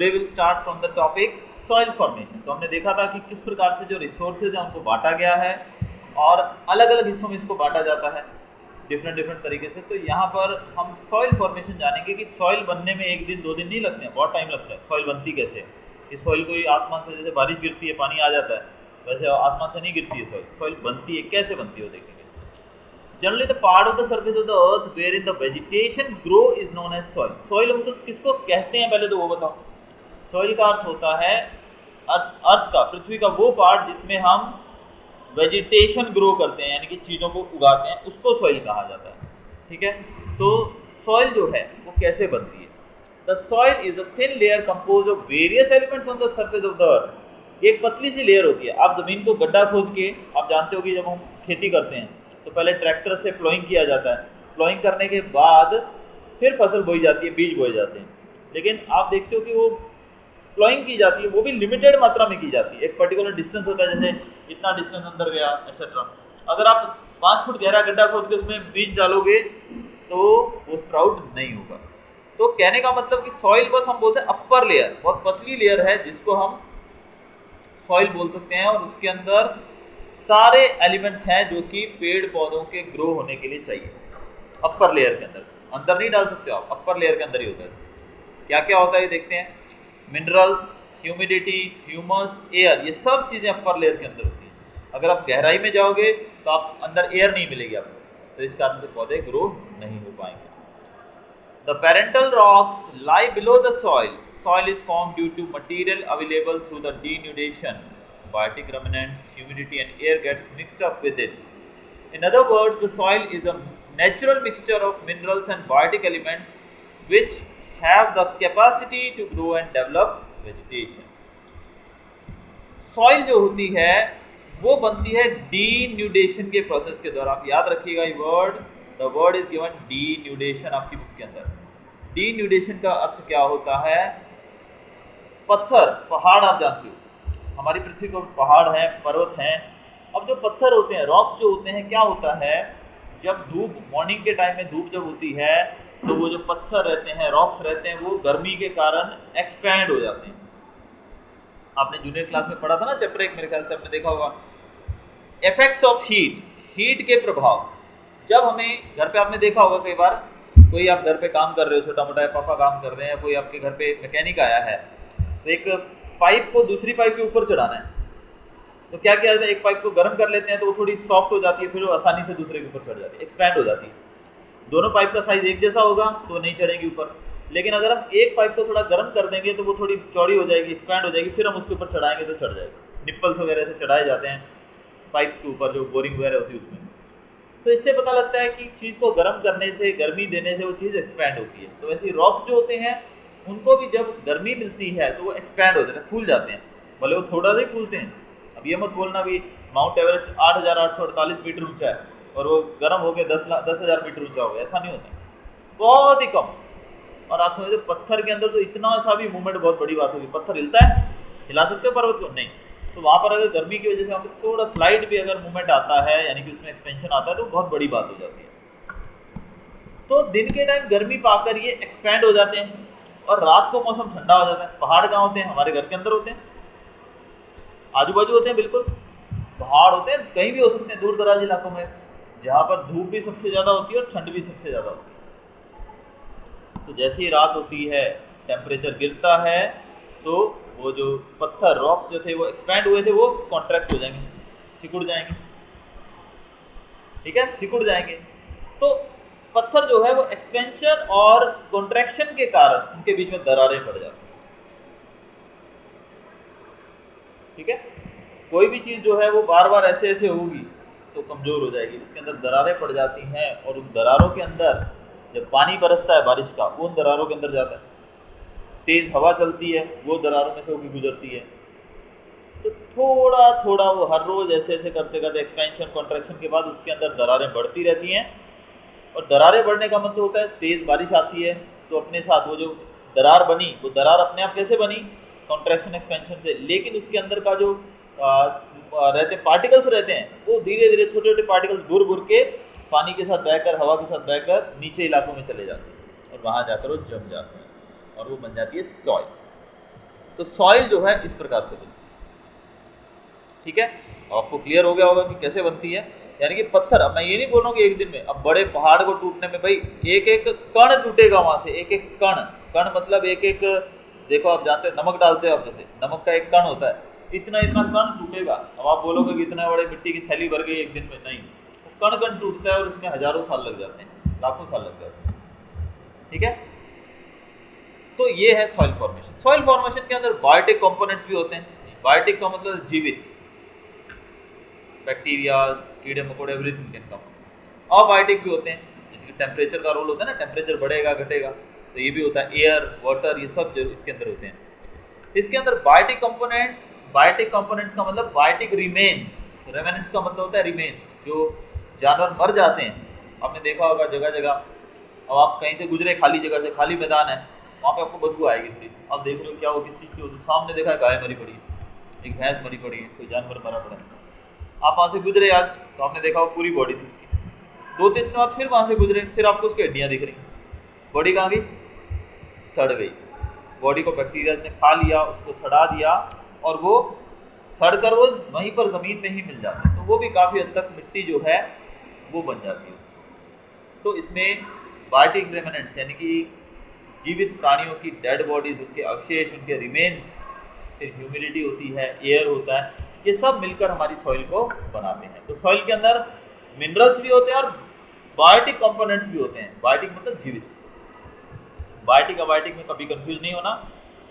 Today will start from the topic soil formation. तो हमने देखा था कि किस प्रकार से जो रिसोर्सेज हैं उनको बांटा गया है और अलग अलग हिस्सों में इसको बांटा जाता है डिफरेंट तरीके से। तो यहाँ पर हम सॉइल फॉर्मेशन जानेंगे कि सॉइल बनने में 1 दिन 2 दिन नहीं लगते हैं, बहुत टाइम लगता है। सॉइल बनती कैसे, कि सॉइल कोई आसमान से जैसे बारिश गिरती है पानी आ जाता है, वैसे आसमान से नहीं गिरती है सॉइल। सॉइल बनती है, कैसे बनती है वो देखेंगे। Generally the part of the surface of the earth where in the vegetation grow is known as soil. Soil हमको किसको कहते हैं पहले तो वो बताओ। सॉइल का अर्थ होता है अर्थ का, पृथ्वी का वो पार्ट जिसमें हम वेजिटेशन ग्रो करते हैं, यानी कि चीज़ों को उगाते हैं, उसको सॉइल कहा जाता है। ठीक है, तो सॉइल जो है वो कैसे बनती है। The soil is a thin layer compose of various elements on the surface of the अर्थ। एक पतली सी लेयर होती है। आप जमीन को गड्ढा खोद के, आप जानते हो कि जब हम खेती करते हैं तो पहले ट्रैक्टर से प्लॉइंग किया जाता है, प्लॉइंग करने के बाद फिर फसल बोई जाती है, बीज बोए जाते हैं। लेकिन आप देखते हो कि वो प्लॉइंग की जाती है, वो भी लिमिटेड मात्रा में की जाती है। एक पर्टिकुलर डिस्टेंस होता है, जैसे इतना डिस्टेंस अंदर गया एक्सेट्रा। अगर आप 5 फुट गहरा गड्ढा खोद के उसमें बीज डालोगे तो वो स्प्राउट नहीं होगा। तो कहने का मतलब कि सॉइल बस हम बोलते हैं अपर लेयर, बहुत पतली लेयर है जिसको हम सॉइल बोल सकते हैं, और उसके अंदर सारे एलिमेंट्स हैं जो कि पेड़ पौधों के ग्रो होने के लिए चाहिए। अपर लेयर के अंदर, अंदर नहीं डाल सकते हो आप, अपर लेयर के अंदर ही होता है। इसमें क्या क्या होता है ये देखते हैं। मिनरल्स, ह्यूमिडिटी, ह्यूमस, एयर, ये सब चीज़ें अपर लेयर के अंदर होती हैं। अगर आप गहराई में जाओगे तो आप अंदर एयर नहीं मिलेगी आपको, तो इस कारण से पौधे ग्रो नहीं हो पाएंगे। The parental rocks lie below the soil. Soil is formed due to material available through the denudation. Biotic remnants, humidity and air gets mixed up with it. In other words, the soil is a natural mixture of minerals and biotic elements which have the capacity to grow and develop vegetation. Soil जो होती है वो बनती है denudation के process के द्वारा। आप याद रखिएगा ये word, the word is given denudation आपकी बुक के अंदर। denudation का अर्थ क्या होता है। पत्थर, पहाड़, आप जानते हो हमारी पृथ्वी को पहाड़ हैं, पर्वत हैं। अब जो पत्थर होते हैं, रॉक्स जो होते हैं, क्या होता है जब धूप, मॉर्निंग के टाइम में धूप जब होती है तो वो जो पत्थर रहते हैं, रॉक्स रहते हैं, वो गर्मी के कारण एक्सपैंड हो जाते हैं। आपने जूनियर क्लास में पढ़ा था ना चैप्टर 1, मेरे ख्याल से आपने देखा होगा, इफेक्ट्स ऑफ हीट, हीट के प्रभाव। जब हमें घर पे, आपने देखा होगा कई बार, कोई आप घर पे काम कर रहे हो, छोटा मोटा, पापा काम कर रहे हैं, कोई आपके घर पे मैकेनिक आया है, तो एक पाइप को दूसरी पाइप के ऊपर चढ़ाना है, तो क्या किया जाता है, एक पाइप को गर्म कर लेते हैं तो वो थोड़ी सॉफ्ट हो जाती है, फिर वो आसानी से दूसरे के ऊपर चढ़ जाती है, एक्सपैंड हो जाती है। दोनों पाइप का साइज एक जैसा होगा तो नहीं चढ़ेगी ऊपर, लेकिन अगर हम एक पाइप को थोड़ा गर्म कर देंगे तो वो थोड़ी चौड़ी हो जाएगी, एक्सपैंड हो जाएगी, फिर हम उसके ऊपर चढ़ाएंगे तो चढ़ जाएगी। निप्पल्स वगैरह से चढ़ाए जाते हैं पाइप्स के ऊपर, जो बोरिंग वगैरह होती है उसमें। तो इससे पता लगता है कि चीज़ को गर्म करने से, गर्मी देने से वो चीज़ एक्सपैंड होती है। तो वैसे रॉक्स जो होते हैं उनको भी जब गर्मी मिलती है तो वो एक्सपैंड हो जाते हैं, फूल जाते हैं, भले वो थोड़ा सा ही फूलते हैं। अब ये मत बोलना भी माउंट एवरेस्ट 8,848 मीटर ऊंचा है और वो गर्म हो गया 10,000 मीटर ऊंचा हो गया, ऐसा नहीं होता, बहुत ही कम। और आप समझते पत्थर के अंदर तो इतना सा भी मूवमेंट बहुत बड़ी बात होगी। पत्थर हिलता है, हिला सकते हो पर्वत को? नहीं। तो वहाँ पर अगर गर्मी की वजह से आपको थोड़ा स्लाइड भी अगर मूवमेंट आता है, यानी कि उसमें एक्सपेंशन आता है, तो बहुत बड़ी बात हो जाती है। तो दिन के टाइम गर्मी पाकर ये एक्सपैंड हो जाते हैं और रात को मौसम ठंडा हो जाता है। पहाड़ कहाँ होते हैं? हमारे घर के अंदर होते हैं, आजू बाजू होते हैं, बिल्कुल पहाड़ होते हैं, कहीं भी हो सकते हैं, दूर दराज इलाकों में, जहाँ पर धूप भी सबसे ज़्यादा होती है और ठंड भी सबसे ज़्यादा होती है। तो जैसे ही रात होती है, टेम्परेचर गिरता है, तो वो जो पत्थर, रॉक्स जो थे वो एक्सपैंड हुए थे, वो कॉन्ट्रैक्ट हो जाएंगे, सिकुड़ जाएंगे। ठीक है, सिकुड़ जाएंगे। तो पत्थर जो है वो एक्सपेंशन और कॉन्ट्रैक्शन के कारण उनके बीच में दरारें पड़ जाती हैं। ठीक है, कोई भी चीज़ जो है वो बार बार ऐसे ऐसे होगी तो कमज़ोर हो जाएगी, उसके अंदर दरारें पड़ जाती हैं, और उन दरारों के अंदर जब पानी बरसता है बारिश का, वो उन दरारों के अंदर जाता है। तेज़ हवा चलती है, वो दरारों में से होकर गुजरती है। तो थोड़ा थोड़ा वो हर रोज़ ऐसे ऐसे करते करते एक्सपेंशन कॉन्ट्रैक्शन के बाद उसके अंदर दरारें बढ़ती रहती हैं। और दरारें बढ़ने का मतलब होता है तेज़ बारिश आती है तो अपने साथ वो जो दरार बनी, वो दरार अपने आप कैसे बनी? कॉन्ट्रैक्शन एक्सपेंशन से। लेकिन उसके अंदर का जो रहते पार्टिकल्स रहते हैं, वो धीरे धीरे छोटे छोटे पार्टिकल्स बुर बुर के पानी के साथ बहकर, हवा के साथ बहकर नीचे इलाकों में चले जाते हैं और वहाँ जाकर वो जम जाते हैं और वो बन जाती है सॉइल। तो सॉइल जो है इस प्रकार से बनती है। ठीक है, आपको क्लियर हो गया होगा कि कैसे बनती है। यानी कि पत्थर, अब मैं ये नहीं बोल रहा हूँ कि एक दिन में, अब बड़े पहाड़ को टूटने में भाई एक एक कण टूटेगा वहां से, एक एक कण, कण मतलब एक एक, देखो आप जानते हो नमक डालते हो आप, जैसे नमक का एक कण होता है, इतना इतना कण टूटेगा। अब आप बोलोगे कि इतना बड़े मिट्टी की थैली भर गई एक दिन में, नहीं, कण कण टूटता है और इसमें हजारों साल लग जाते हैं, लाखों साल लग जाते हैं। ठीक है, तो ये है सॉइल फॉर्मेशन। सॉइल फॉर्मेशन के अंदर बायोटिक कंपोनेंट्स भी होते हैं। बायोटिक का मतलब जीवित, बैक्टीरिया, कीड़े मकोड़े, एवरीथिंग कैन कम। अबायोटिक भी होते हैं, जैसे कि टेम्परेचर का रोल होता है ना, टेम्परेचर बढ़ेगा घटेगा, तो ये भी होता है, एयर, वाटर, ये सब जो इसके अंदर होते हैं। इसके अंदर बायोटिक कंपोनेंट्स, बायोटिक कंपोनेंट्स का मतलब बायोटिक रिमेन्स, रेमेनेंट्स का मतलब होता है रिमेन्स, जो जानवर मर जाते हैं। आपने देखा होगा जगह जगह, अब आप कहीं से गुजरे खाली जगह से, खाली मैदान है, वहाँ पे आपको बदबू आएगी थोड़ी, आप देख रहे हो क्या हो, किस चीज़ की हो, सामने देखा है गाय मरी पड़ी है, एक भैंस मरी पड़ी है, कोई जानवर मरा पड़ा है, आप वहाँ से गुजरे आज, तो आपने देखा वो पूरी बॉडी थी उसकी, 2-3 दिन बाद फिर वहाँ से गुजरे, फिर आपको उसकी हड्डियाँ दिख रही, बॉडी कहाँ गई, सड़ गई। बॉडी को बैक्टीरिया ने खा लिया, उसको सड़ा दिया, और वो सड़कर वो वहीं पर ज़मीन में ही मिल जाते हैं, तो वो भी काफ़ी हद तक मिट्टी जो है वो बन जाती है उससे। तो इसमें बायोटिक रेमेनेंट्स यानी कि जीवित प्राणियों की डेड बॉडीज, उनके अवशेष, उनके रिमेन्स, फिर ह्यूमिडिटी होती है, एयर होता है, ये सब मिलकर हमारी सॉइल को बनाते हैं। तो सॉइल के अंदर मिनरल्स भी होते हैं और बायोटिक कंपोनेंट्स भी होते हैं। बायोटिक मतलब जीवित, बायोटिक अबायोटिक में कभी कंफ्यूज नहीं होना,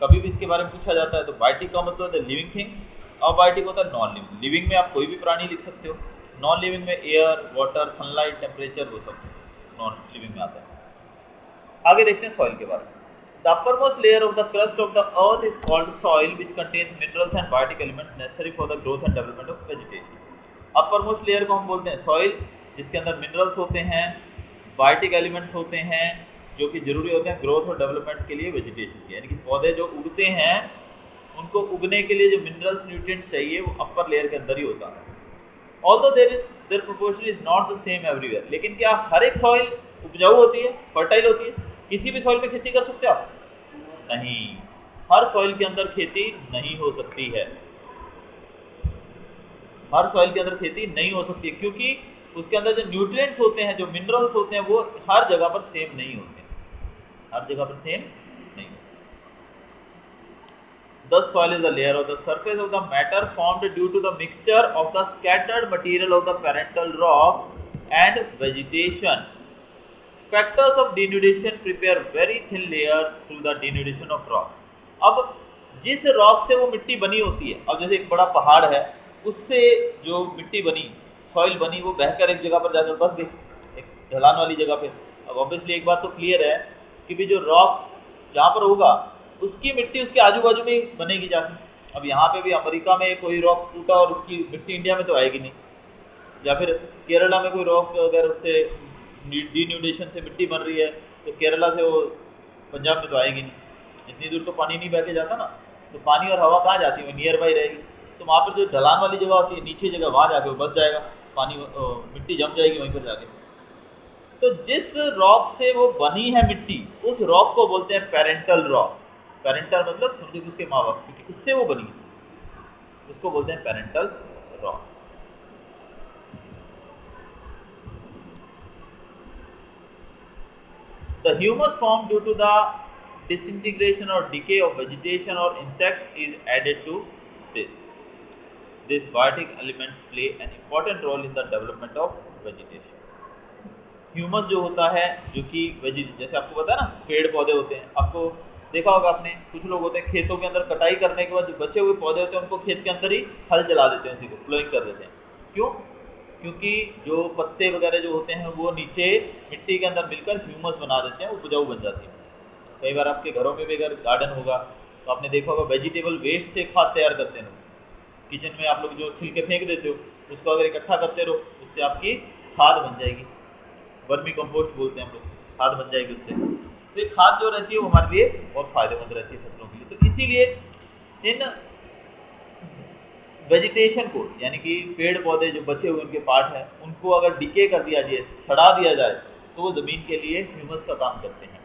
कभी भी इसके बारे में पूछा जाता है तो बायोटिक का मतलब होता है लिविंग थिंग्स, अबायोटिक होता है नॉन लिविंग। लिविंग में आप कोई भी प्राणी लिख सकते हो, नॉन लिविंग में एयर, वाटर, सनलाइट, टेम्परेचर, वो सब नॉन लिविंग में आता है। आगे देखते हैं सॉइल के बारे में। The uppermost layer of the crust of the earth is called soil, which contains minerals and biotic elements necessary for the growth and development of vegetation. uppermost layer को हम बोलते हैं सॉइल, जिसके अंदर मिनरल्स होते हैं, बायोटिक एलिमेंट्स होते हैं, जो कि जरूरी होते हैं ग्रोथ और डेवलपमेंट के लिए वेजिटेशन के, यानी कि पौधे जो उगते हैं उनको उगने के लिए जो मिनरल्स न्यूट्रिएंट्स चाहिए वो अपर लेयर के अंदर ही होता है। Although their proportion is not the same everywhere, लेकिन क्या हर एक सॉइल उपजाऊ होती है, फर्टाइल होती है? किसी भी सॉइल में खेती कर सकते हो आप? नहीं, हर सॉइल के अंदर खेती नहीं हो सकती है, हर सॉइल के अंदर खेती नहीं हो सकती है, क्योंकि उसके अंदर जो न्यूट्रिएंट्स होते हैं, जो मिनरल्स होते हैं, वो हर जगह पर सेम नहीं होते, हर जगह पर सेम नहीं। Thus soil is a layer of the surface of the matter formed due to the mixture of the scattered material of the parental rock and vegetation. Factors of denudation prepare very thin layer through the denudation of rocks. अब जिस rock से वो मिट्टी बनी होती है, अब जैसे एक बड़ा पहाड़ है, उससे जो मिट्टी बनी, सॉइल बनी, वो बहकर एक जगह पर जाकर बस गई, एक ढलान वाली जगह पे। अब ऑब्वियसली एक बात तो क्लियर है कि भी जो रॉक जहाँ पर होगा उसकी मिट्टी उसके आजू बाजू में ही बनेगी जाके। अब यहाँ पे भी अमेरिका में कोई रॉक टूटा और उसकी मिट्टी इंडिया में तो आएगी नहीं, या फिर केरला में कोई रॉक अगर उससे डीन्यूडेशन से मिट्टी बन रही है तो केरला से वो पंजाब में तो आएगी नहीं, इतनी दूर तो पानी नहीं बह के जाता ना, तो पानी और हवा कहाँ जाती है, वो नियर बाई रहेगी। तो वहाँ पर जो ढलान वाली जगह होती है, नीचे जगह, वहाँ जाके वो बस जाएगा, पानी मिट्टी जम जाएगी वहीं पर जाके। तो जिस रॉक से वो बनी है मिट्टी, उस रॉक को बोलते हैं पेरेंटल रॉक। पेरेंटल मतलब समझो कि उसके माँ बाप, क्योंकि उससे वो बनी है, उसको बोलते हैं parental rock. The humus formed due to the disintegration or decay of vegetation or insects is added to this. These biotic elements play an important role in the development of vegetation. Humus जो होता है, जो कि जैसे आपको पता है ना, पेड़ पौधे होते हैं, आपको देखा होगा आपने, कुछ लोग होते हैं खेतों के अंदर कटाई करने के बाद जो बचे हुए पौधे होते हैं उनको खेत के अंदर ही हल चला देते हैं, उसी को प्लोइंग कर देते हैं। क्यों? क्योंकि जो पत्ते वगैरह जो होते हैं वो नीचे मिट्टी के अंदर मिलकर ह्यूमस बना देते हैं, उपजाऊ बन जाती है। कई बार आपके घरों में भी अगर गार्डन होगा तो आपने देखा होगा वेजिटेबल वेस्ट से खाद तैयार करते हैं लोग। किचन में आप लोग जो छिलके फेंक देते हो उसको अगर इकट्ठा करते रहो, उससे आपकी खाद बन जाएगी, वर्मी कंपोस्ट बोलते हैं हम लोग, खाद बन जाएगी उससे। तो ये खाद जो रहती है वो हमारे लिए बहुत फायदेमंद रहती है फसलों के लिए। तो इसीलिए इन वेजिटेशन को, यानी कि पेड़ पौधे जो बचे हुए उनके पार्ट हैं, उनको अगर डिके कर दिया जाए, सड़ा दिया जाए, तो वो ज़मीन के लिए ह्यूमस का काम करते हैं।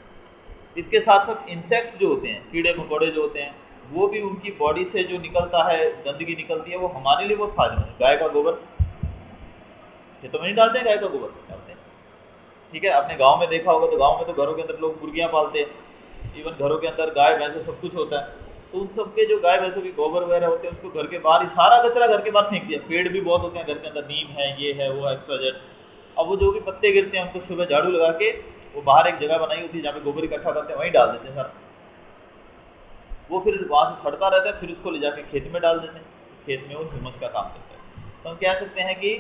इसके साथ साथ इंसेक्ट्स जो होते हैं, कीड़े मकोड़े जो होते हैं, वो भी उनकी बॉडी से जो निकलता है, गंदगी निकलती है, वो हमारे लिए बहुत फायदेमंद है। गाय का गोबर खेतों में नहीं डालते हैं, गाय का गोबर डालते हैं, ठीक है। आपने गांव में देखा होगा, तो गांव में तो घरों के अंदर लोग मुर्गियां पालते हैं, इवन घरों के अंदर गाय भैंसे सब कुछ होता है। तो उन सब के जो गाय भैंसों के गोबर वगैरह होते हैं, उसको घर के बाहर ही सारा कचरा घर के बाहर फेंक दिया। पेड़ भी बहुत होते हैं घर के अंदर, नीम है, ये है, वो है, XYZ। अब वो जो भी पत्ते गिरते हैं, उनको सुबह झाड़ू लगा के वो बाहर एक जगह बनाई होती है जहाँ पे गोबर इकट्ठा करते हैं, वहीं डाल देते हैं सारा। वो फिर वहाँ से सड़ता रहता है, फिर उसको ले जाके खेत में डाल देते हैं, खेत में वो ह्यूमस का काम करता है। तो हम कह सकते हैं कि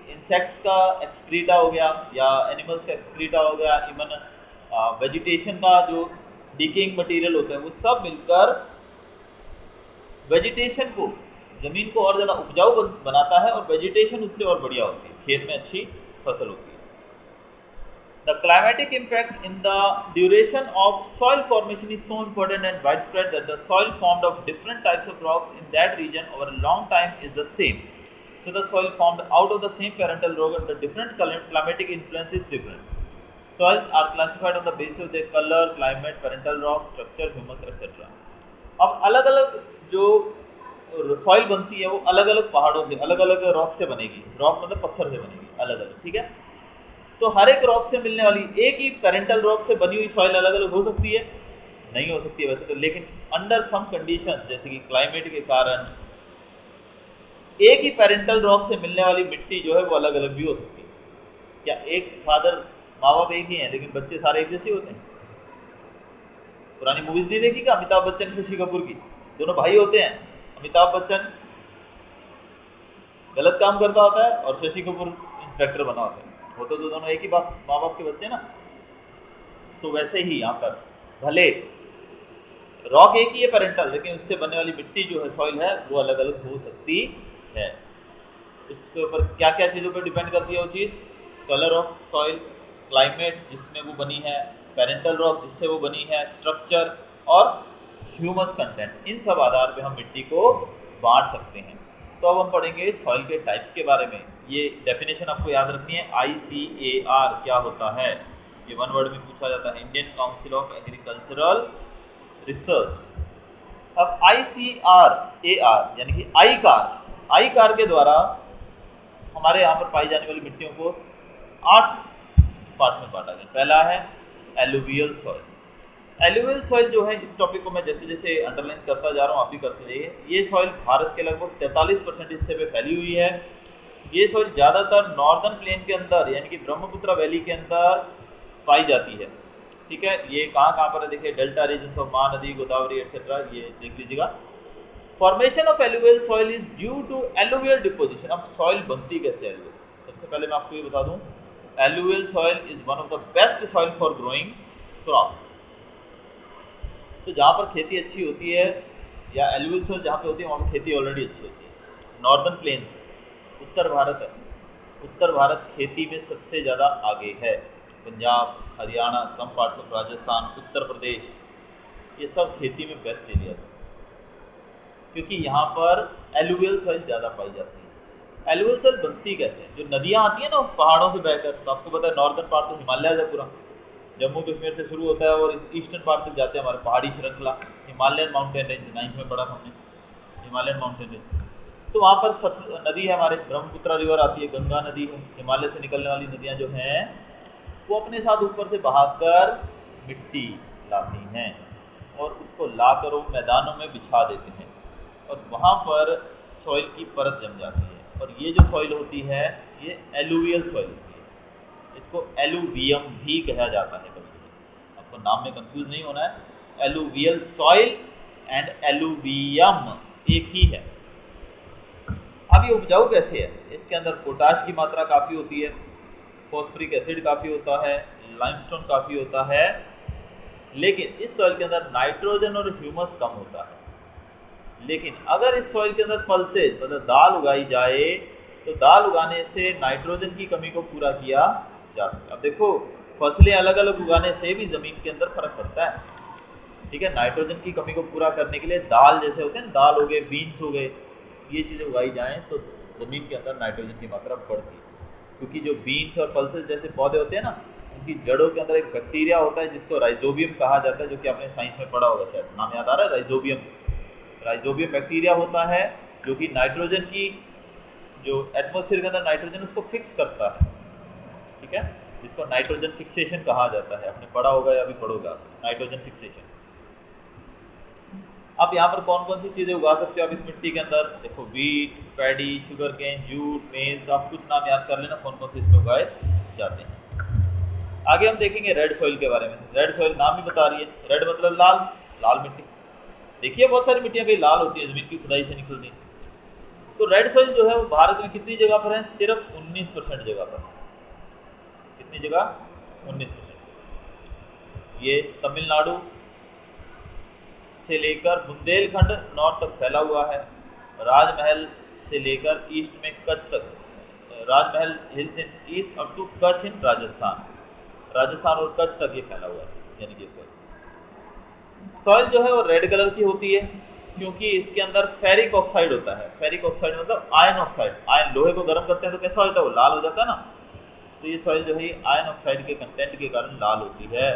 इंसेक्ट्स का एक्सक्रीटा हो गया या एनिमल्स का एक्सक्रीटा हो गया, इवन वेजिटेशन का जो डिकेइंग मटेरियल होता है, वो सब मिलकर वेजिटेशन को, ज़मीन को और ज़्यादा उपजाऊ बनाता है, और वेजिटेशन उससे और बढ़िया होती है, खेत में अच्छी फसल होती है। The climatic impact in the duration of soil formation is so important and widespread that the soil formed of different types of rocks in that region over a long time is the same. So the soil formed out of the same parental rock under different climatic influence is different. Soils are classified on the basis of their color, climate, parental rock, structure, humus, etc. अब अलग अलग जो soil बनती है वो अलग अलग पहाड़ों से, अलग अलग रॉक से बनेगी। रॉक मतलब पत्थर से बनेगी, अलग अलग, ठीक है। तो हर एक रॉक से मिलने वाली एक ही पेरेंटल रॉक से बनी हुई सॉइल अलग अलग हो सकती है? नहीं हो सकती है वैसे तो, लेकिन अंडर सम कंडीशन, जैसे कि क्लाइमेट के कारण एक ही पेरेंटल रॉक से मिलने वाली मिट्टी जो है वो अलग अलग भी हो सकती है। क्या एक फादर, माँ बाप एक ही हैं लेकिन बच्चे सारे एक जैसे होते हैं? पुरानी मूवीज नहीं देखी क्या, अमिताभ बच्चन शशि कपूर की? दोनों भाई होते हैं, अमिताभ बच्चन गलत काम करता होता है और शशि कपूर इंस्पेक्टर बना होता है, होते तो दोनों एक ही माँ बाप के बच्चे ना। तो वैसे ही यहाँ पर भले रॉक एक ही है पेरेंटल, लेकिन उससे बनने वाली मिट्टी जो है, सॉइल है, वो अलग अलग हो सकती है। इसके ऊपर क्या क्या चीज़ों पर डिपेंड करती है वो चीज़? कलर ऑफ सॉइल, क्लाइमेट जिसमें वो बनी है, पेरेंटल रॉक जिससे वो बनी है, स्ट्रक्चर और ह्यूमस कंटेंट। इन सब आधार पे हम मिट्टी को बांट सकते हैं। तो अब हम पढ़ेंगे सॉइल के टाइप्स के बारे में। ये डेफिनेशन आपको याद रखनी है, ICAR क्या होता है, ये वन वर्ड में पूछा जाता है, Indian council of agricultural research. अब ICAR यानी कि आई कार के द्वारा हमारे यहाँ पर पाई जाने वाली मिट्टियों को 8 पार्ट्स में बांटा गया। पहला है एलुवियल सॉइल। एलुवियल सॉइल जो है, इस टॉपिक को मैं जैसे जैसे अंडरलाइन करता जा रहा हूँ, आप भी करते जाइए। ये सॉइल भारत के लगभग 43% हिस्से पे फैली हुई है। ये सॉइल ज़्यादातर नॉर्दर्न प्लेन के अंदर यानी कि ब्रह्मपुत्र वैली के अंदर पाई जाती है, ठीक है। ये कहाँ पर है देखिए, delta regions of Mahanadi, Godavari etcetera, ये देख लीजिएगा। Formation of alluvial soil is due to alluvial deposition. अब सॉइल बनती कैसे है? सबसे पहले मैं आपको ये बता दूं, alluvial soil is one of the best soil for growing crops. तो जहाँ पर खेती अच्छी होती है, या एलुवियल सॉइल जहाँ पे होती है, वहाँ पर खेती ऑलरेडी अच्छी होती है। नॉर्दर्न प्लेन्स, उत्तर भारत है, उत्तर भारत खेती में सबसे ज़्यादा आगे है। Punjab, Haryana, some parts of Rajasthan, Uttar Pradesh, ये सब खेती में बेस्ट एरियाज हैं, क्योंकि यहाँ पर एलुवियल सॉइल ज़्यादा पाई जाती है। एलुवियल सॉइल बनती कैसे है? जो नदियाँ आती हैं ना पहाड़ों से बहकर, तो आपको पता है नॉर्दर्न पार्ट तो हिमालय है पूरा, जम्मू कश्मीर से शुरू होता है और ईस्टर्न पार्ट तक जाते हैं हमारे पहाड़ी श्रृंखला, हिमालयन माउंटेन रेंज, 9th में पढ़ा था हमने, हिमालयन माउंटेन रेंज। तो वहाँ पर नदी है हमारे, ब्रह्मपुत्र रिवर आती है, गंगा नदी है। हिमालय से निकलने वाली नदियाँ जो हैं वो अपने साथ ऊपर से बहाकर मिट्टी लाती हैं और उसको लाकर वो मैदानों में बिछा देते हैं और वहाँ पर सॉइल की परत जम जाती है। और ये जो सॉइल होती है ये एलुवियल सॉइल होती है, इसको एलुवियम भी कहा जाता है। कभी आपको नाम में कंफ्यूज नहीं होना है, एलुवियल सॉइल एंड एलुवियम एक ही है। अब ये उपजाऊ कैसे है? इसके अंदर पोटाश की मात्रा काफ़ी होती है, फॉस्फरिक एसिड काफ़ी होता है, लाइमस्टोन काफ़ी होता है, लेकिन इस सॉइल के अंदर नाइट्रोजन और ह्यूमस कम होता है। लेकिन अगर इस सॉइल के अंदर पल्सेज मतलब दाल उगाई जाए तो दाल उगाने से नाइट्रोजन की कमी को पूरा किया जा सकता है। अब देखो, फसलें अलग अलग उगाने से भी ज़मीन के अंदर फर्क पड़ता है, ठीक है। नाइट्रोजन की कमी को पूरा करने के लिए दाल जैसे होते हैं ना, दाल हो गए, बीन्स हो गए, ये चीज़ें उगाई जाएँ तो ज़मीन के अंदर नाइट्रोजन की मात्रा बढ़ती है। क्योंकि जो बीन्स और पल्सेस जैसे पौधे होते हैं ना, उनकी जड़ों के अंदर एक बैक्टीरिया होता है जिसको राइजोबियम कहा जाता है, जो कि आपने साइंस में पढ़ा होगा, शायद नाम याद आ रहा है, राइजोबियम। राइजोबियम बैक्टीरिया होता है जो कि नाइट्रोजन की, जो एटमॉस्फेयर के अंदर नाइट्रोजन उसको फिक्स करता है, ठीक है, जिसको नाइट्रोजन फिक्सेशन कहा जाता है। आपने पढ़ा होगा या भी पढ़ोगा, नाइट्रोजन फिक्सेशन। आप यहाँ पर कौन कौन सी चीज़ें उगा सकते हो आप इस मिट्टी के अंदर, देखो wheat, paddy, sugar cane, jute, maize, तो आप कुछ नाम याद कर लेना कौन कौन से इसमें उगाए जाते हैं। आगे हम देखेंगे रेड सॉइल के बारे में। रेड सॉइल नाम ही बता रही है, रेड मतलब लाल, लाल मिट्टी। देखिए बहुत सारी मिट्टियाँ कहीं लाल होती है, जमीन की खुदाई से निकलती है। तो रेड सॉइल जो है वो भारत में कितनी जगह पर है, सिर्फ 19% जगह पर। कितनी जगह, 19%। ये तमिलनाडु से लेकर बुंदेलखंड नॉर्थ तक फैला हुआ है, राजमहल से लेकर ईस्ट में कच्छ तक, Rajmahal hills in east up to Kutch in Rajasthan, Rajasthan और कच्छ तक ये फैला हुआ है। यानी कि सॉइल जो है वो रेड कलर की होती है क्योंकि इसके अंदर फेरिक ऑक्साइड होता है। फेरिक ऑक्साइड मतलब आयन ऑक्साइड, आयन लोहे को गर्म करते हैं तो कैसा होता है, वो लाल हो जाता है ना। तो ये सॉइल जो है आयन ऑक्साइड के कंटेंट के कारण लाल होती है।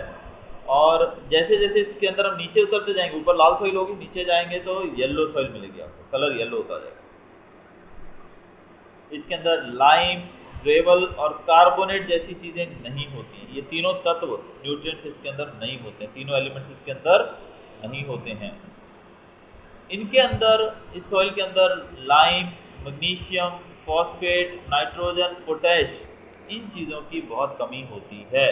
और जैसे जैसे इसके अंदर हम नीचे उतरते जाएंगे, ऊपर लाल सॉइल होगी, नीचे जाएंगे तो येलो सॉइल मिलेगी आपको, कलर येलो होता जाएगा। इसके अंदर लाइम, ग्रेवल और कार्बोनेट जैसी चीज़ें नहीं होती हैं। ये तीनों तत्व, न्यूट्रिएंट्स इसके अंदर नहीं होते हैं, तीनों एलिमेंट्स इसके अंदर नहीं होते हैं। इनके अंदर, इस सॉइल के अंदर lime, magnesium, phosphate, nitrogen, potash, इन चीज़ों की बहुत कमी होती है।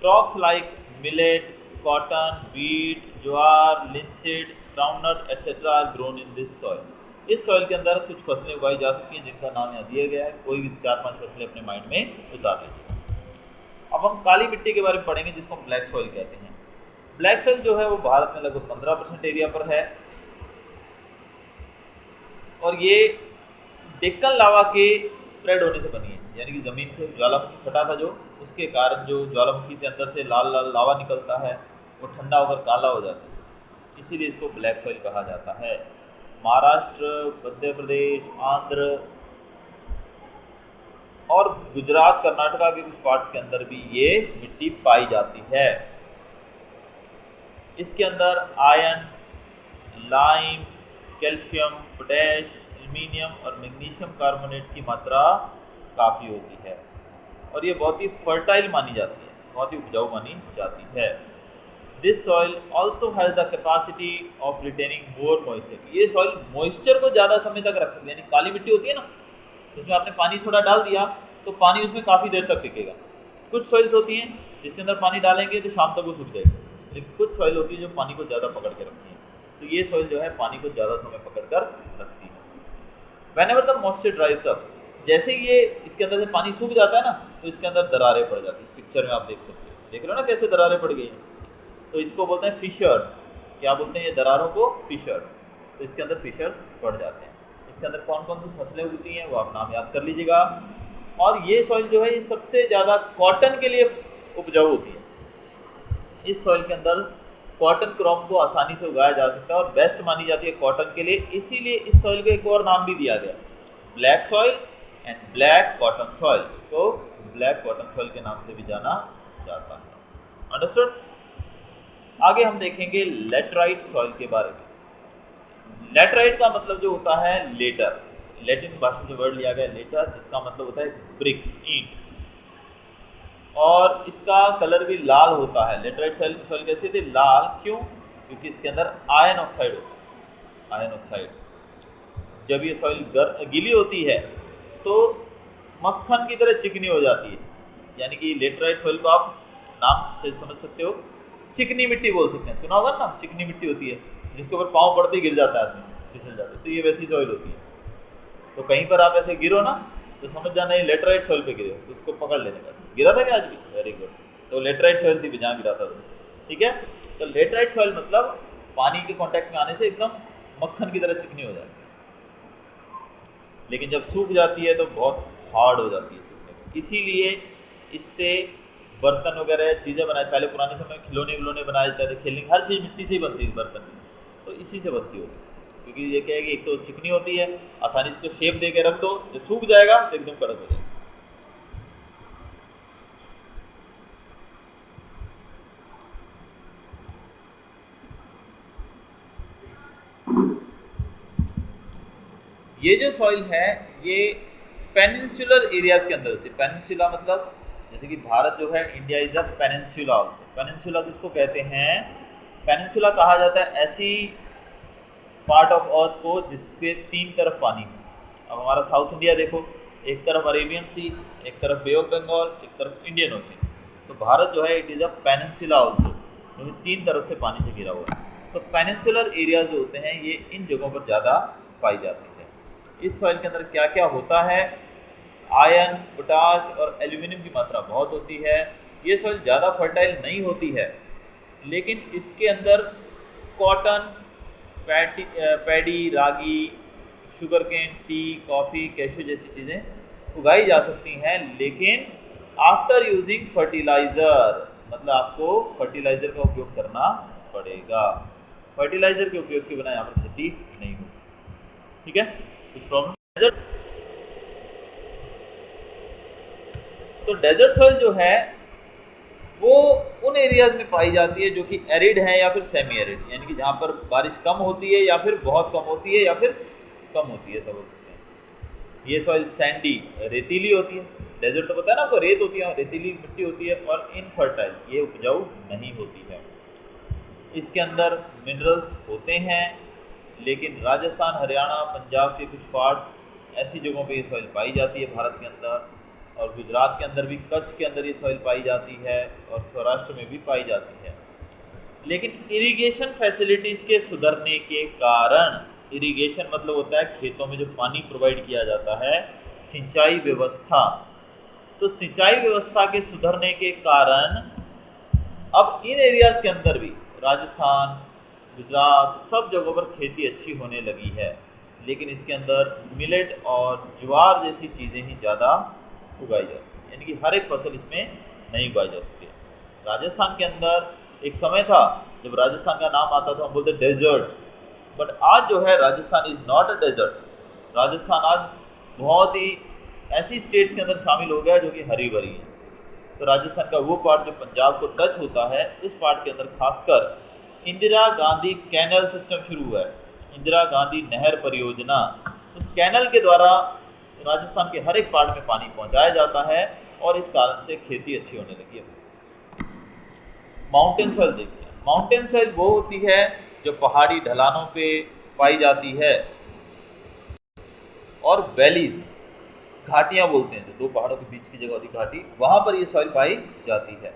Crops like millet, cotton, wheat, jowar, linseed, groundnut etcetera are grown in this soil. इस सॉइल के अंदर कुछ फसलें उगाई जा सकती हैं जिनका नाम यहाँ दिया गया है, कोई भी 4-5 फसलें अपने माइंड में उतार लीजिए। अब हम काली मिट्टी के बारे में पढ़ेंगे जिसको हम ब्लैक सॉइल कहते हैं। ब्लैक सॉइल जो है वो भारत में लगभग 15% एरिया पर है और ये डेक्कन लावा के स्प्रेड होने से बनी है। यानी कि ज़मीन से ज्वालामुखी फटा था जो, उसके कारण जो ज्वालामुखी से अंदर से लाल लाल लावा निकलता है वो ठंडा होकर काला हो जाता है, इसीलिए इसको ब्लैक सॉइल कहा जाता है। महाराष्ट्र, मध्य प्रदेश, आंध्र और गुजरात, कर्नाटका के कुछ पार्ट्स के अंदर भी ये मिट्टी पाई जाती है। इसके अंदर ion, lime, calcium, potash, aluminium और मैग्नीशियम कार्बोनेट्स की मात्रा काफ़ी होती है और ये बहुत ही फर्टाइल मानी जाती है, बहुत ही उपजाऊ मानी जाती है। This soil also has the capacity of retaining more moisture. ये सॉइल मॉइस्चर को ज़्यादा समय तक रख सकती है। यानी काली मिट्टी होती है ना, उसमें आपने पानी थोड़ा डाल दिया तो पानी उसमें काफ़ी देर तक टिकेगा। कुछ सॉइल्स होती हैं जिसके अंदर पानी डालेंगे तो शाम तक वो सूख जाएगी, लेकिन कुछ सॉइल होती है जो पानी को ज़्यादा पकड़ के रखती है। तो ये सॉइल जो है पानी को ज़्यादा समय पकड़ कर रखती है। Whenever the moisture drives up, जैसे ही ये इसके अंदर से पानी सूख जाता है ना तो इसके अंदर दरारें पड़ जाती है। पिक्चर में आप देख सकते हो, देख रहे हो ना कैसे दरारें पड़ गई हैं। तो इसको बोलते हैं फिशर्स। क्या बोलते हैं ये दरारों को? फिशर्स। तो इसके अंदर फिशर्स पड़ जाते हैं। इसके अंदर कौन कौन सी फसलें उगती हैं वो आप नाम याद कर लीजिएगा। और ये सॉइल जो है ये सबसे ज़्यादा कॉटन के लिए उपजाऊ होती है। इस सॉइल के अंदर कॉटन क्रॉप को आसानी से उगाया जा सकता है और बेस्ट मानी जाती है कॉटन के लिए, इसीलिए इस सॉइल को एक और नाम भी दिया गया, black soil and black cotton soil. इसको ब्लैक कॉटन सॉइल के नाम से भी जाना जाता है। अंडरस्टूड? आगे हम देखेंगे लेटराइट सॉइल के बारे में। लेटराइट का मतलब जो होता है लेटर, लैटिन भाषा से वर्ड लिया गया लेटर, जिसका मतलब होता है ब्रिक, ईंट, और इसका कलर भी लाल होता है। लेटराइट सॉइल कैसी होती है? लाल। क्यों? क्योंकि इसके अंदर आयन ऑक्साइड होता है। आयन ऑक्साइड जब ये सॉइल गीली होती है तो मक्खन की तरह चिकनी हो जाती है। यानी कि लेटराइट सॉइल को आप नाम से समझ सकते हो, चिकनी मिट्टी बोल सकते हैं। सुना होगा ना, चिकनी मिट्टी होती है जिसके ऊपर पाँव पड़ते ही गिर जाता है आदमी, फिसल जाता है, तो ये वैसी सॉइल होती है। तो कहीं पर आप ऐसे गिरो ना तो समझ जाना ये लेटराइट सॉइल पे गिरे, तो उसको पकड़ लेने का। गिरा था क्या आज भी? Very good. तो लेटराइट सॉइल थी जहाँ गिरा था, ठीक है। तो लेटराइट सॉइल मतलब पानी के कांटेक्ट में आने से एकदम मक्खन की तरह चिकनी हो जाती है, लेकिन जब सूख जाती है तो बहुत हार्ड हो जाती है सूखने में। इसीलिए इससे बर्तन वगैरह चीज़ें बनाए, पहले पुराने समय में खिलौने विलौने बनाए जाते थे, खेलने हर चीज़ मिट्टी से ही बनती थी बर्तन में, तो इसी से बनती होगी। क्योंकि ये क्या है कि एक तो चिकनी होती है, आसानी से इसको शेप दे के रख दो, जब सूख जाएगा तो एकदम कड़क हो जाएगा। ये जो सॉइल है ये पेनिनसुलर एरियाज के अंदर होती है। पेनिनसुला मतलब जैसे कि भारत जो है, India is a peninsula also. Peninsula किसको कहते हैं? पेनिनसुला कहा जाता है ऐसी पार्ट ऑफ अर्थ को जिसके तीन तरफ पानी हो। अब हमारा साउथ इंडिया देखो, एक तरफ अरेबियन सी, एक तरफ बे ऑफ बंगाल, एक तरफ इंडियन ओशन। तो भारत जो है it is a peninsula also, जो तीन तरफ से पानी से घिरा हुआ है। तो पेनिनसुलर एरिया जो होते हैं ये इन जगहों पर ज़्यादा पाई जाती है। इस सॉइल के अंदर क्या क्या होता है? आयरन, पोटाश और एल्यूमिनियम की मात्रा बहुत होती है। ये सॉइल ज़्यादा फर्टाइल नहीं होती है, लेकिन इसके अंदर cotton, paddy, ragi, sugarcane, tea, coffee, cashew जैसी चीज़ें उगाई जा सकती हैं, लेकिन आफ्टर यूजिंग फर्टिलाइज़र, मतलब आपको फर्टिलाइज़र का उपयोग करना पड़ेगा। फर्टिलाइज़र के उपयोग के बिना यहाँ पर खेती नहीं होगी। ठीक है, कुछ प्रॉब्लम? तो डेजर्ट सॉइल जो है वो उन एरियाज में पाई जाती है जो कि एरिड है या फिर सेमी एरिड, यानी कि जहाँ पर बारिश कम होती है या फिर बहुत कम होती है या फिर कम होती है, सब हो सकते हैं। ये सॉइल सैंडी, रेतीली होती है। डेजर्ट तो पता है ना आपको, रेत होती है, रेतीली मिट्टी होती है, और इनफर्टाइल, ये उपजाऊ नहीं होती है। इसके अंदर मिनरल्स होते हैं, लेकिन राजस्थान, हरियाणा, पंजाब के कुछ पार्ट्स, ऐसी जगहों पे ये सॉइल पाई जाती है भारत के अंदर, और गुजरात के अंदर भी, कच्छ के अंदर ये सॉइल पाई जाती है, और सौराष्ट्र में भी पाई जाती है। लेकिन इरिगेशन फैसिलिटीज़ के सुधरने के कारण, इरिगेशन मतलब होता है खेतों में जो पानी प्रोवाइड किया जाता है, सिंचाई व्यवस्था, तो सिंचाई व्यवस्था के सुधरने के कारण अब इन एरियाज़ के अंदर भी, राजस्थान, गुजरात, सब जगहों पर खेती अच्छी होने लगी है। लेकिन इसके अंदर मिलेट और ज्वार जैसी चीज़ें ही ज़्यादा उगाई जाती है, यानी कि हर एक फसल इसमें नहीं उगाई जा सकती है। राजस्थान के अंदर एक समय था जब राजस्थान का नाम आता था हम बोलते डेजर्ट, बट आज जो है Rajasthan is not a desert. Rajasthan आज बहुत ही ऐसी स्टेट्स के अंदर शामिल हो गया जो कि हरी भरी है। तो राजस्थान का वो पार्ट जो पंजाब को टच होता है, उस पार्ट के अंदर खासकर इंदिरा गांधी कैनल सिस्टम शुरू हुआ है, इंदिरा गांधी नहर परियोजना। उस कैनल के द्वारा राजस्थान के हर एक पार्ट में पानी पहुंचाया जाता है, और इस कारण से खेती अच्छी होने लगी है। माउंटेन सॉइल देखते हैं। माउंटेन सॉइल वो होती है जो पहाड़ी ढलानों पे पाई जाती है, और वैलीज, घाटियां बोलते हैं, जो दो पहाड़ों के बीच की जगह होती है घाटी, वहां पर ये सॉइल पाई जाती है।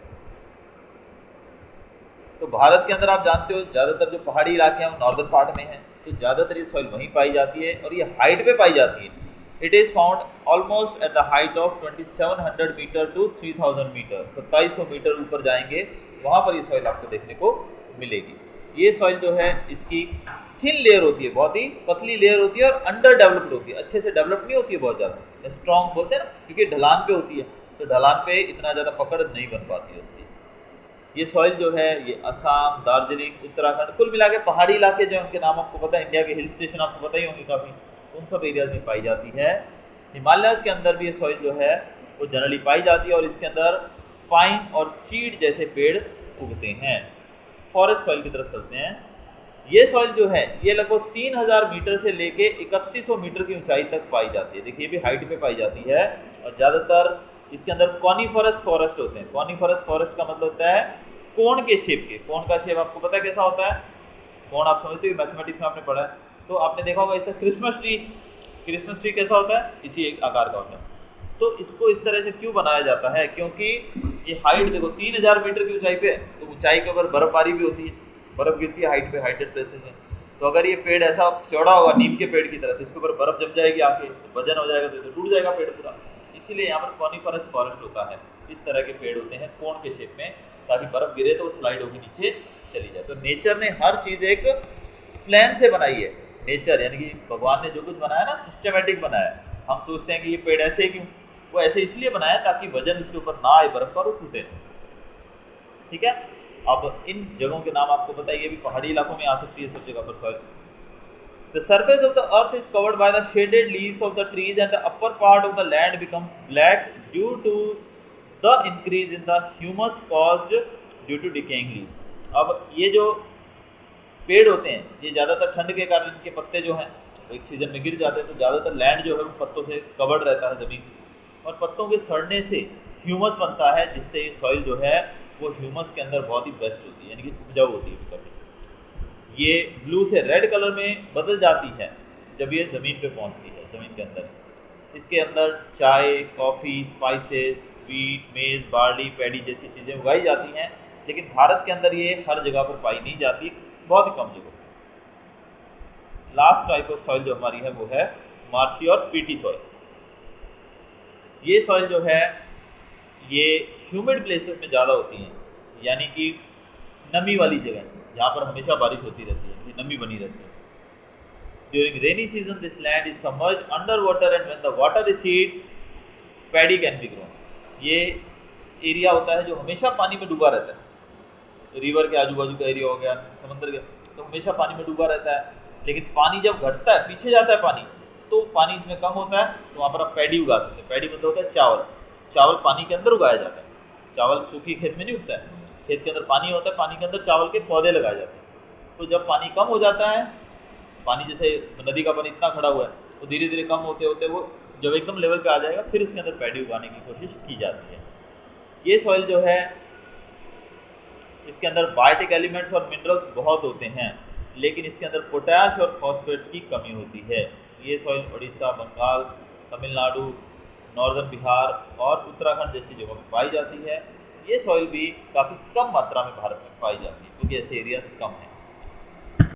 तो भारत के अंदर आप जानते हो ज़्यादातर जो पहाड़ी इलाके हैं वो नॉर्दर्न पार्ट में हैं, तो ज़्यादातर ये सॉइल वहीं पाई जाती है, और ये हाइट पे पाई जाती है। It is found almost at the height of 2700 metre to 3000 metre. 2700 metre ऊपर जाएंगे, वहाँ पर ये सॉइल आपको देखने को मिलेगी। ये सॉइल जो है इसकी थिन लेयर होती है, बहुत ही पतली लेयर होती है, और अंडर डेवलप्ड होती है, अच्छे से डेवलप नहीं होती है बहुत ज़्यादा, स्ट्रॉन्ग बोलते हैं ना, क्योंकि ढलान पे होती है, तो ढलान पे इतना ज़्यादा पकड़ नहीं बन पाती है उसकी। ये सॉइल जो है ये असम, दार्जिलिंग, उत्तराखंड, कुल मिला के पहाड़ी इलाके जो उनके नाम आपको पता है, इंडिया के हिल स्टेशन आपको पता ही होंगे काफ़ी, उन सब एरियाज में पाई जाती है। हिमालयाज के अंदर भी ये सॉइल जो है वो जनरली पाई जाती है, और इसके अंदर पाइन और चीड़ जैसे पेड़ उगते हैं। फॉरेस्ट सॉइल की तरफ चलते हैं। ये सॉइल जो है ये लगभग 3000 मीटर से लेके 3100 मीटर की ऊंचाई तक पाई जाती है। देखिए ये भी हाइट पे पाई जाती है, और ज़्यादातर इसके अंदर कॉनिफरस फॉरेस्ट होते हैं। कॉनिफरस फॉरेस्ट का मतलब होता है कोण के शेप के। कोण का शेप आपको पता है कैसा होता है? कोण आप समझते हो, मैथमेटिक्स में आपने पढ़ा है, तो आपने देखा होगा इस तरह क्रिसमस ट्री, क्रिसमस ट्री कैसा होता है? इसी एक आकार का होता है। तो इसको इस तरह से क्यों बनाया जाता है? क्योंकि ये हाइट देखो 3000 मीटर की ऊंचाई पे, तो ऊंचाई के ऊपर बर्फबारी भी होती है, बर्फ गिरती है हाइट पे, हाइटेड प्लेसेस में। तो अगर ये पेड़ ऐसा चौड़ा होगा नीम के पेड़ की तरह, तो इसके ऊपर बर्फ जम जाएगी आके, तो वजन हो जाएगा, तो टूट जाएगा पेड़ पूरा। इसीलिए यहाँ पर कॉनिफरस फॉरेस्ट होता है। इस तरह के पेड़ होते हैं कोण के शेप में, ताकि बर्फ गिरे तो वो स्लाइड होकर नीचे चली जाए। तो नेचर ने हर चीज़ एक प्लान से बनाई है। नेचर यानी कि भगवान ने जो कुछ बनाया ना, सिस्टमेटिक बनाया। हम सोचते हैं कि ये पेड़ ऐसे क्यों, वो ऐसे इसलिए बनाया ताकि वजन उसके ऊपर ना आए बर्फ का, और टूटे। ठीक है, अब इन जगहों के नाम आपको पता है, ये भी पहाड़ी इलाकों में आ सकती है सब जगह पर soil. The surface of the earth is covered by the shaded leaves of the trees, and the upper part of the land becomes black due to the increase in the humus caused due to decaying leaves. अब ये जो पेड़ होते हैं ये ज़्यादातर ठंड के कारण इनके पत्ते जो हैं वो एक सीजन में गिर जाते हैं, तो ज़्यादातर लैंड जो है वो पत्तों से कवर्ड रहता है ज़मीन, और पत्तों के सड़ने से ह्यूमस बनता है, जिससे सॉइल जो है वो ह्यूमस के अंदर बहुत ही बेस्ट होती है, यानी कि उपजाऊ होती है कभी। ये ब्लू से रेड कलर में बदल जाती है जब ये ज़मीन पे पहुंचती है, ज़मीन के अंदर। इसके अंदर चाय, कॉफ़ी, स्पाइसेस, वीट, मेज़, बार्ली, पैडी जैसी चीज़ें उगाई जाती हैं, लेकिन भारत के अंदर ये हर जगह पर पाई नहीं जाती, बहुत ही कम जगह। लास्ट टाइप ऑफ सॉइल जो हमारी है वो है मार्शी और पीटी सॉइल। ये सॉइल जो है ये ह्यूमिड प्लेसेस में ज़्यादा होती हैं, यानी कि नमी वाली जगह जहाँ पर हमेशा बारिश होती रहती है, नमी बनी रहती है। During rainy season, this land is submerged underwater, and when the water recedes, paddy can be grown. ये एरिया होता है जो हमेशा पानी में डूबा रहता है। रिवर के आजू बाजू का एरिया हो गया, समंदर का, तो हमेशा पानी में डूबा रहता है। लेकिन पानी जब घटता है, पीछे जाता है पानी, तो पानी इसमें कम होता है, तो वहाँ पर आप पैडी उगा सकते हैं। पैडी मतलब होता है चावल। चावल पानी के अंदर उगाया जाता है। चावल सूखी खेत में नहीं उगता है, खेत के अंदर पानी होता है, पानी के अंदर चावल के पौधे लगाए जाते हैं। तो जब पानी कम हो जाता है, पानी जैसे नदी का पानी इतना खड़ा हुआ है, वो धीरे धीरे कम होते होते वो जब एकदम लेवल पे आ जाएगा, फिर उसके अंदर पैडी उगाने की कोशिश की जाती है। ये सॉइल जो है इसके अंदर बायोटिक एलिमेंट्स और मिनरल्स बहुत होते हैं, लेकिन इसके अंदर पोटैश और फॉस्फेट की कमी होती है। ये सॉइल उड़ीसा, बंगाल, तमिलनाडु, नॉर्दर्न बिहार और उत्तराखंड जैसी जगहों में पाई जाती है। ये सॉइल भी काफ़ी कम मात्रा में भारत में पाई जाती है, क्योंकि ऐसे एरियाज कम हैं।